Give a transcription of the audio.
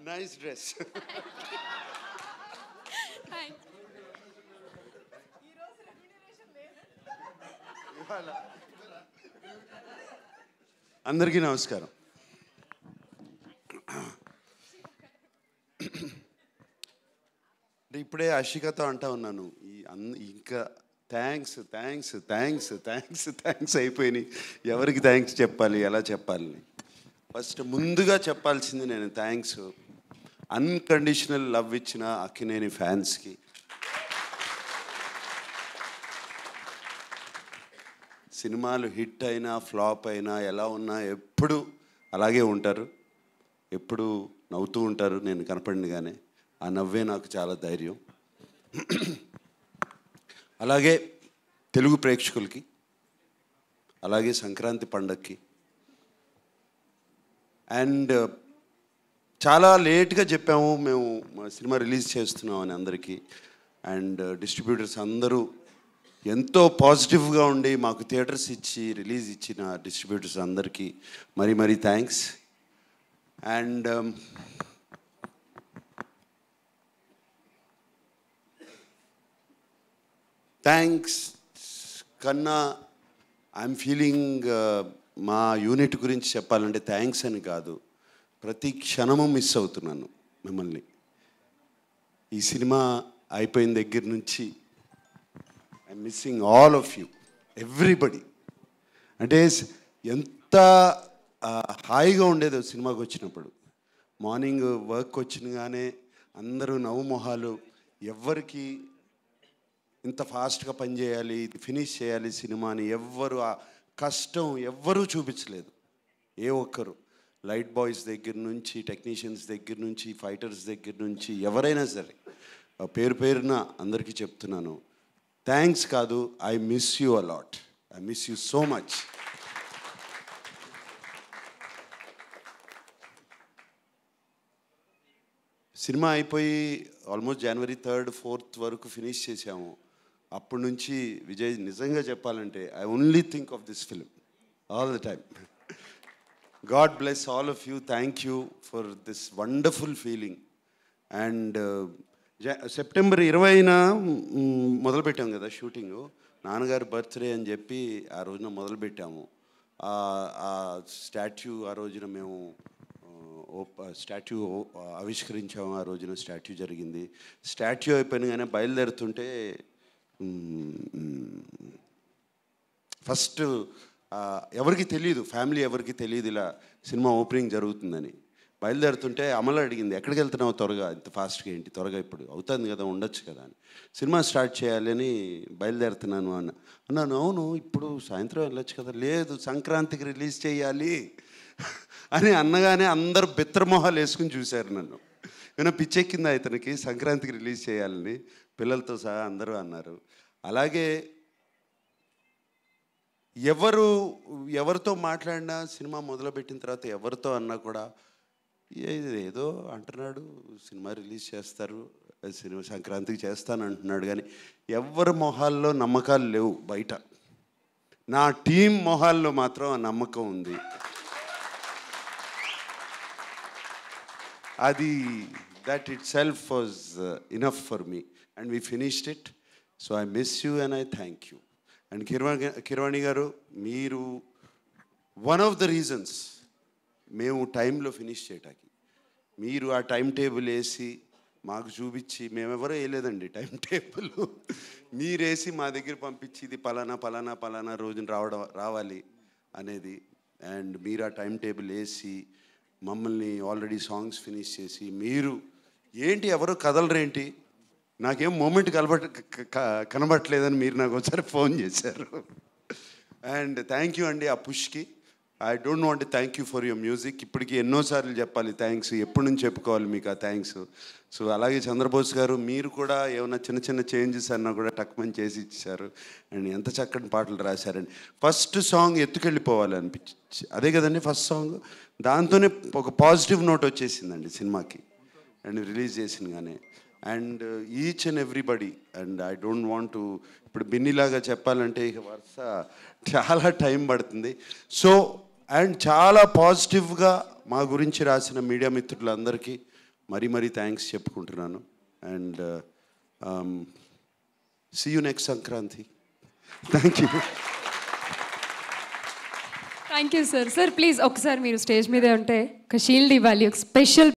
Nice dress. అందరికీ నమస్కారం. ఇప్పుడే అషికతో అంటా ఉన్నాను, ఇంకా థ్యాంక్స్ అయిపోయినాయి. ఎవరికి థ్యాంక్స్ చెప్పాలి, ఎలా చెప్పాలి? ఫస్ట్ ముందుగా చెప్పాల్సింది నేను థ్యాంక్స్ అన్కండిషనల్ లవ్ ఇచ్చిన అక్కినేని ఫ్యాన్స్కి, సినిమాలు హిట్ అయినా ఫ్లాప్ అయినా ఎలా ఉన్నా ఎప్పుడు అలాగే ఉంటారు, ఎప్పుడు నవ్వుతూ ఉంటారు నేను కనపడినగానే. ఆ నవ్వే నాకు చాలా ధైర్యం. అలాగే తెలుగు ప్రేక్షకులకి, అలాగే సంక్రాంతి పండగకి. అండ్ చాలా లేట్గా చెప్పాము మేము సినిమా రిలీజ్ చేస్తున్నామని అందరికీ. అండ్ డిస్ట్రిబ్యూటర్స్ అందరూ ఎంతో పాజిటివ్గా ఉండి మాకు థియేటర్స్ ఇచ్చి రిలీజ్ ఇచ్చిన డిస్ట్రిబ్యూటర్స్ అందరికీ మరీ థ్యాంక్స్. అండ్ థ్యాంక్స్ కన్నా ఐఎమ్ ఫీలింగ్ మా యూనిట్ గురించి చెప్పాలంటే థ్యాంక్స్ అని కాదు, ప్రతి క్షణము మిస్ అవుతున్నాను మిమ్మల్ని. ఈ సినిమా అయిపోయిన దగ్గర నుంచి I'm missing all of you, everybody. అంటే ఎంత హాయిగా ఉండేదో సినిమాకి వచ్చినప్పుడు. మార్నింగ్ వర్క్ వచ్చినగానే అందరూ నవ్వు మొహాలు, ఎవ్వరికి ఇంత ఫాస్ట్గా పనిచేయాలి, ఫినిష్ చేయాలి సినిమాని ఎవ్వరు ఆ కష్టం ఎవ్వరూ చూపించలేదు. ఏ ఒక్కరు, లైట్ బాయ్స్ దగ్గర నుంచి, టెక్నీషియన్స్ దగ్గర నుంచి, ఫైటర్స్ దగ్గర నుంచి ఎవరైనా సరే పేరు పేరున అందరికీ చెప్తున్నాను థ్యాంక్స్ కాదు, I miss you a lot, I miss you so much. Cinema అయిపోయి ఆల్మోస్ట్ జనవరి 3rd 4th వరకు ఫినిష్ చేసాము. అప్పటి నుంచి విజయ్ నిజంగా చెప్పాలంటే I only think of this film all the time. God bless all of you, thank you for this wonderful feeling. And September 20న మొదలుపెట్టాం కదా షూటింగు. నాన్నగారి బర్త్డే అని చెప్పి ఆ రోజున మొదలుపెట్టాము. ఆ స్టాట్యూ ఆ రోజున మేము స్టాట్యూ ఆవిష్కరించాము. ఆ రోజున స్టాట్యూ జరిగింది. స్టాట్యూ అయిపోయినగానే బయలుదేరుతుంటే ఫస్ట్ ఎవరికి తెలియదు, ఫ్యామిలీ ఎవరికి తెలియదు ఇలా సినిమా ఓపెనింగ్ జరుగుతుందని. బయలుదేరుతుంటే అమలు అడిగింది, ఎక్కడికి వెళ్తున్నావు త్వరగా, ఇంత ఫాస్ట్గా ఏంటి త్వరగా, ఇప్పుడు అవుతుంది కదా ఉండొచ్చు కదా అని. సినిమా స్టార్ట్ చేయాలని బయలుదేరుతున్నాను అన్నాను. అవును ఇప్పుడు సాయంత్రం వెళ్ళొచ్చు కదా. లేదు సంక్రాంతికి రిలీజ్ చేయాలి అని అన్నగానే అందరూ బిత్రమొహాలు వేసుకుని చూశారు నన్ను. ఏమైనా పిచ్చెక్కిందా ఇతనికి సంక్రాంతికి రిలీజ్ చేయాలని, పిల్లలతో సహా అందరూ అన్నారు. అలాగే ఎవరితో మాట్లాడినా సినిమా మొదలుపెట్టిన తర్వాత ఎవరితో అన్నా కూడా ఏదో అంటున్నాడు, సినిమా రిలీజ్ చేస్తారు, సినిమా సంక్రాంతికి చేస్తాను అంటున్నాడు, కానీ ఎవరి మొహాల్లో నమ్మకాలు లేవు బయట. నా టీం మొహాల్లో మాత్రం ఆ నమ్మకం ఉంది. అది that itself was enough for me and we finished it, so I miss you and I thank you. And Keeravani గారు, మీరు వన్ ఆఫ్ ద రీజన్స్ మేము టైంలో ఫినిష్ చేయటానికి. మీరు ఆ టైం టేబుల్ వేసి మాకు చూపించి, మేమెవరో వేయలేదండి టైం టేబుల్, మీరేసి మా దగ్గర పంపించి ఇది పలానా రోజున రావాలి అనేది. అండ్ మీరు ఆ టైం టేబుల్ వేసి మమ్మల్ని ఆల్రెడీ సాంగ్స్ ఫినిష్ చేసి, మీరు ఏంటి ఎవరో కదలరేంటి, నాకేం మూమెంట్ కనబట్టలేదని మీరు నాకు ఒకసారి ఫోన్ చేశారు. అండ్ థ్యాంక్ యూ అండి ఆ పుష్కి. I don't want thank you for your music. ఇప్పటికీ ఎన్నోసార్లు చెప్పాలి థ్యాంక్స్, ఎప్పటి నుంచి చెప్పుకోవాలి మీకు ఆ థ్యాంక్స్. సో అలాగే చంద్రబోస్ గారు, మీరు కూడా ఏమైనా చిన్న చేంజెస్ అన్నా కూడా టక్మని చేసి ఇచ్చారు. అండ్ ఎంత చక్కటి పాటలు రాశారండి. ఫస్ట్ సాంగ్ ఎత్తుకెళ్ళిపోవాలి అనిపించి, అదే కదండి ఫస్ట్ సాంగ్. దాంతోనే ఒక పాజిటివ్ నోట్ వచ్చేసిందండి సినిమాకి అండ్ రిలీజ్ చేసినగానే. And each and everybody, and I don't want to ఇప్పుడు బిన్నీలాగా చెప్పాలంటే ఇక వరుస చాలా టైం పడుతుంది. సో అండ్ చాలా పాజిటివ్గా మా గురించి రాసిన మీడియా మిత్రులందరికీ మరీ మరీ థ్యాంక్స్ చెప్పుకుంటున్నాను. And see you next Sankranti. Thank you. Thank you sir. Sir please ఒకసారి మీరు స్టేజ్ మీదే ఉంటే ఒక షీల్డ్ ఇవ్వాలి, ఒక స్పెషల్